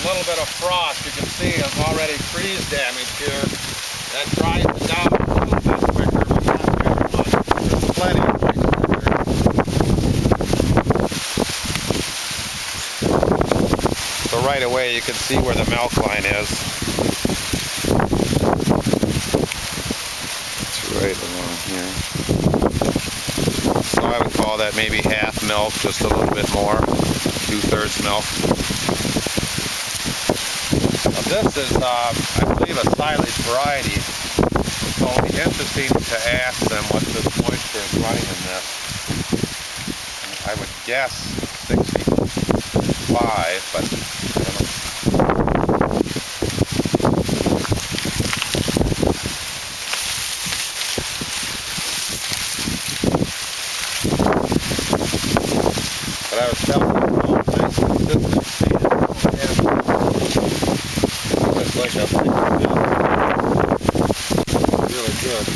little bit of frost. You can see there's already freeze damage here. That dries it down a little bit quicker, but not very much. There's plenty of moisture there. So right away you can see where the milk line is. It's right along here. So I would call that maybe half milk, just a little bit more, 2/3 milk. Now this is, I believe, a silage variety. So it'll be interesting to ask them what the moisture is running in this. I would guess 65, but I don't know. But I was telling you, nice consistency. It's like a really good.